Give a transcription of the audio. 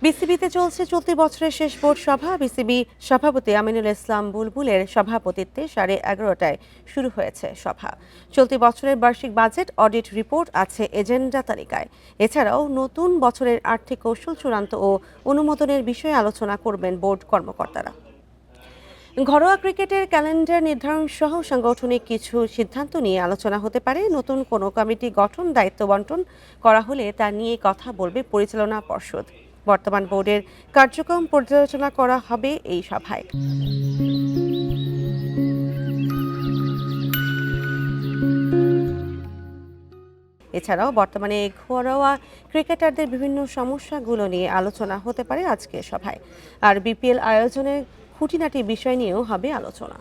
বিসিবিতে চলছে চলতি বছরের শেষ বোর্ড সভা। বিসিবি সভাপতি আমিনুল ইসলাম বুলবুলের সভাপতিত্বে 11:30টায় শুরু হয়েছে সভা। চলতি বছরের বার্ষিক বাজেট, অডিট রিপোর্ট আছে এজেন্ডা তালিকায়। এছাড়াও নতুন বছরের আর্থিক কৌশল চূড়ান্ত ও অনুমোদনের বিষয়ে আলোচনা করবেন বোর্ড কর্মকর্তারা। ঘরোয়া ক্রিকেটের ক্যালেন্ডার নির্ধারণ সহ সাংগঠনিক কিছু সিদ্ধান্ত নিয়ে আলোচনা হতে পারে। নতুন কোনো কমিটি গঠন, দায়িত্ব বন্টন করা হলে তা নিয়ে কথা বলবে পরিচালনা পর্ষদ। বর্তমান বোর্ডের কার্যক্রম পর্যালোচনা করা হবে এই সভায়। এছাড়াও বর্তমানে ঘরোয়া ক্রিকেটারদের বিভিন্ন সমস্যাগুলো নিয়ে আলোচনা হতে পারে আজকের সভায়। আর বিপিএল আয়োজনের খুঁটিনাটি বিষয় নিয়েও হবে আলোচনা।